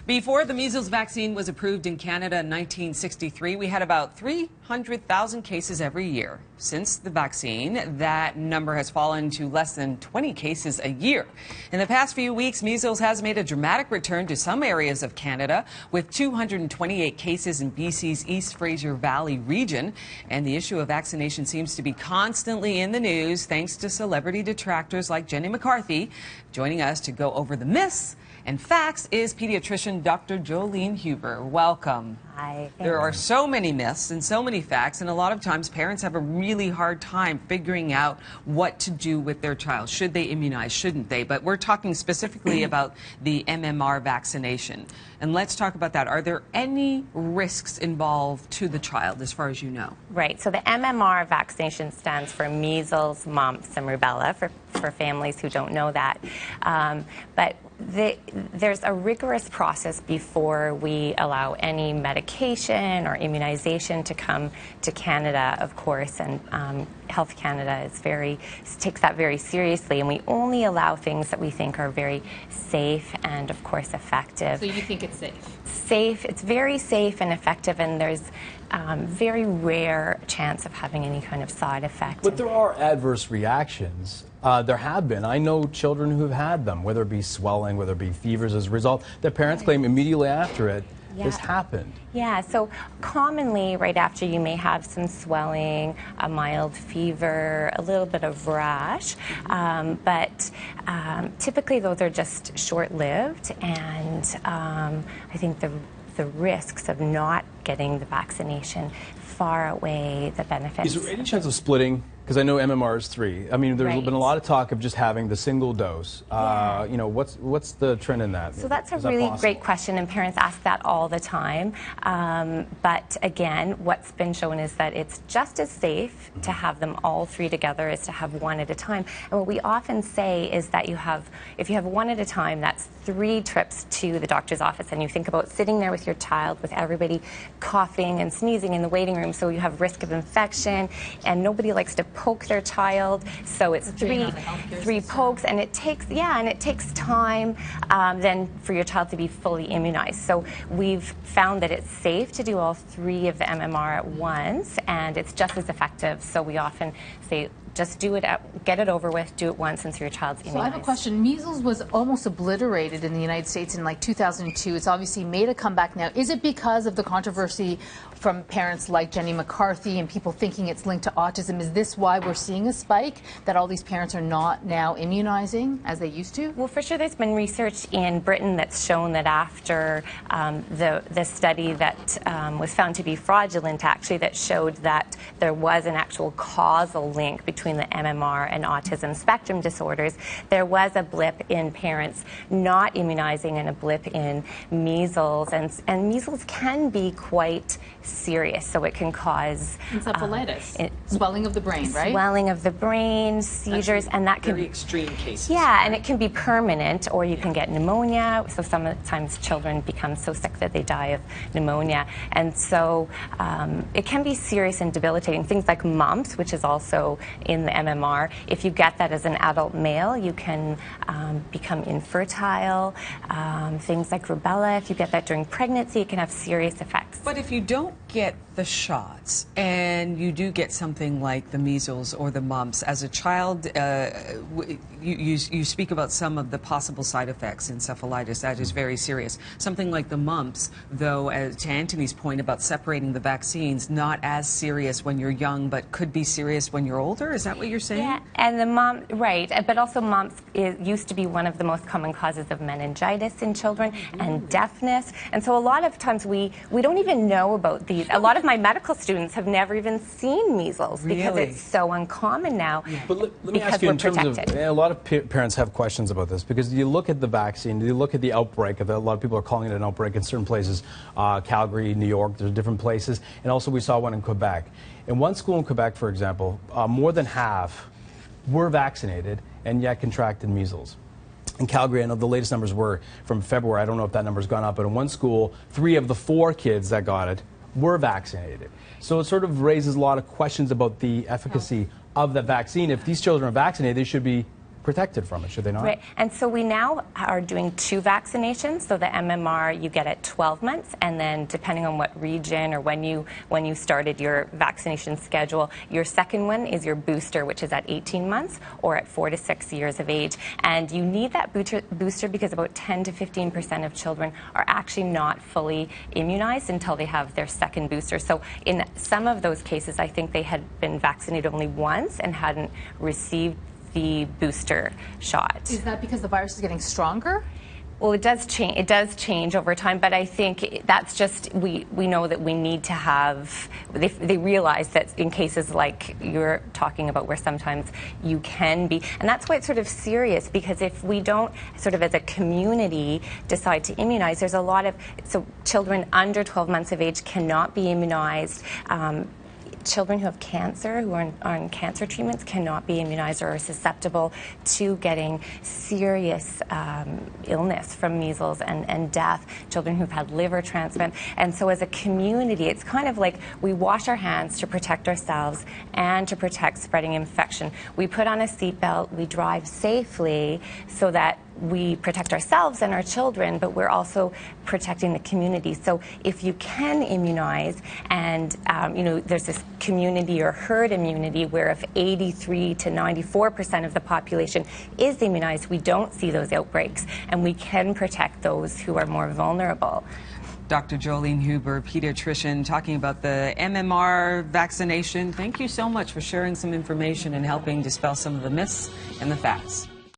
Before the measles vaccine was approved in Canada in 1963, we had about 300,000 cases every year. Since the vaccine, that number has fallen to less than 20 cases a year. In the past few weeks, measles has made a dramatic return to some areas of Canada, with 228 cases in BC's East Fraser Valley region. And the issue of vaccination seems to be constantly in the news, thanks to celebrity detractors like Jenny McCarthy. Joining us to go over the myths and facts is pediatrician Dr. Joelene Huber. Welcome. Hi. There are so many myths and so many facts, and a lot of times parents have a really hard time figuring out what to do with their child. Should they immunize? Shouldn't they? But we're talking specifically about the MMR vaccination. And let's talk about that. Are there any risks involved to the child, as far as you know? Right. So the MMR vaccination stands for measles, mumps, and rubella, for families who don't know that. But there's a rigorous process before we allow any medication or immunization to come to Canada, of course, and Health Canada takes that very seriously, and we only allow things that we think are very safe and, of course, effective. So you think it's safe? Safe. It's very safe and effective, and there's very rare chance of having any kind of side effect. But there are adverse reactions. There have been. I know children who've had them, whether it be swelling, whether it be fevers as a result. Their parents claim immediately after it, this happened. Yeah, so commonly right after you may have some swelling, a mild fever, a little bit of rash, but typically those are just short-lived, and I think the risks of not getting the vaccination far outweigh the benefits. Is there any chance of splitting? Because I know MMR is 3. I mean, there's been a lot of talk of just having the single dose. You know, what's the trend in that? So that's a really great question, and parents ask that all the time. But again, what's been shown is that it's just as safe to have them all 3 together as to have one at a time. And what we often say is that if you have one at a time, that's 3 trips to the doctor's office, and you think about sitting there with your child, with everybody coughing and sneezing in the waiting room, so you have risk of infection, and nobody likes to poke their child, so it's three pokes, and it takes time then for your child to be fully immunized. So we've found that it's safe to do all 3 of the MMR at once, and it's just as effective. So we often say, just do it, get it over with, do it once, and so your child's immunized. So I have a question. Measles was almost obliterated in the United States in like 2002. It's obviously made a comeback now. Is it because of the controversy from parents like Jenny McCarthy and people thinking it's linked to autism? Is this why we're seeing a spike, that all these parents are not now immunizing as they used to? Well, for sure, there's been research in Britain that's shown that after the study that was found to be fraudulent, actually, that showed that there was an actual causal link between the MMR and autism spectrum disorders. There was a blip in parents not immunizing and a blip in measles, and measles can be quite serious, so it can cause encephalitis, swelling of the brain, right? Swelling of the brain, seizures, and that can very extreme cases. Yeah, and it can be permanent, or you can get pneumonia. So sometimes children become so sick that they die of pneumonia, and so it can be serious and debilitating. Things like mumps, which is also in the MMR. If you get that as an adult male, you can become infertile. Things like rubella, if you get that during pregnancy, it can have serious effects. But if you don't get the shots and you do get something like the measles or the mumps, as a child, you speak about some of the possible side effects, encephalitis, that is very serious. Something like the mumps, though, to Anthony's point about separating the vaccines, not as serious when you're young, but could be serious when you're older. Is that what you're saying? Yeah, and right, but also mumps used to be one of the most common causes of meningitis in children and deafness. And so a lot of times we don't even know about these. A lot of my medical students have never even seen measles because it's so uncommon now. Yeah. But let me ask you, in terms of, a lot of parents have questions about this, because you look at the vaccine, you look at the outbreak of it. A lot of people are calling it an outbreak in certain places, Calgary, New York, there's different places, and also we saw one in Quebec. In one school in Quebec, for example, more than half were vaccinated and yet contracted measles. In Calgary, I know the latest numbers were from February. I don't know if that number's gone up, but in one school, 3 of the 4 kids that got it were vaccinated. So it sort of raises a lot of questions about the efficacy of the vaccine. If these children are vaccinated, they should be protected from it, should they not? Right, and so we now are doing 2 vaccinations. So the MMR you get at 12 months, and then depending on what region or when you started your vaccination schedule, your second one is your booster, which is at 18 months or at 4 to 6 years of age. And you need that booster because about 10 to 15% of children are actually not fully immunized until they have their second booster. So in some of those cases, I think they had been vaccinated only once and hadn't received the booster shot. Is that because the virus is getting stronger? Well, it does change. It does change over time, but I think that's just we know that we need to have. They realize that in cases like you're talking about, where sometimes you can be, and that's why it's sort of serious. Because if we don't, sort of as a community, decide to immunize, there's a lot of children under 12 months of age cannot be immunized. Children who have cancer, who are on cancer treatments, cannot be immunized or are susceptible to getting serious illness from measles and death. Children who've had liver transplant. And so as a community, it's kind of like we wash our hands to protect ourselves and to protect spreading infection. We put on a seatbelt, we drive safely so that we protect ourselves and our children, but we're also protecting the community. So if you can immunize, and there's this community or herd immunity where if 83 to 94% of the population is immunized, we don't see those outbreaks, and we can protect those who are more vulnerable. Dr. Joelene Huber, pediatrician, talking about the MMR vaccination. Thank you so much for sharing some information and helping dispel some of the myths and the facts.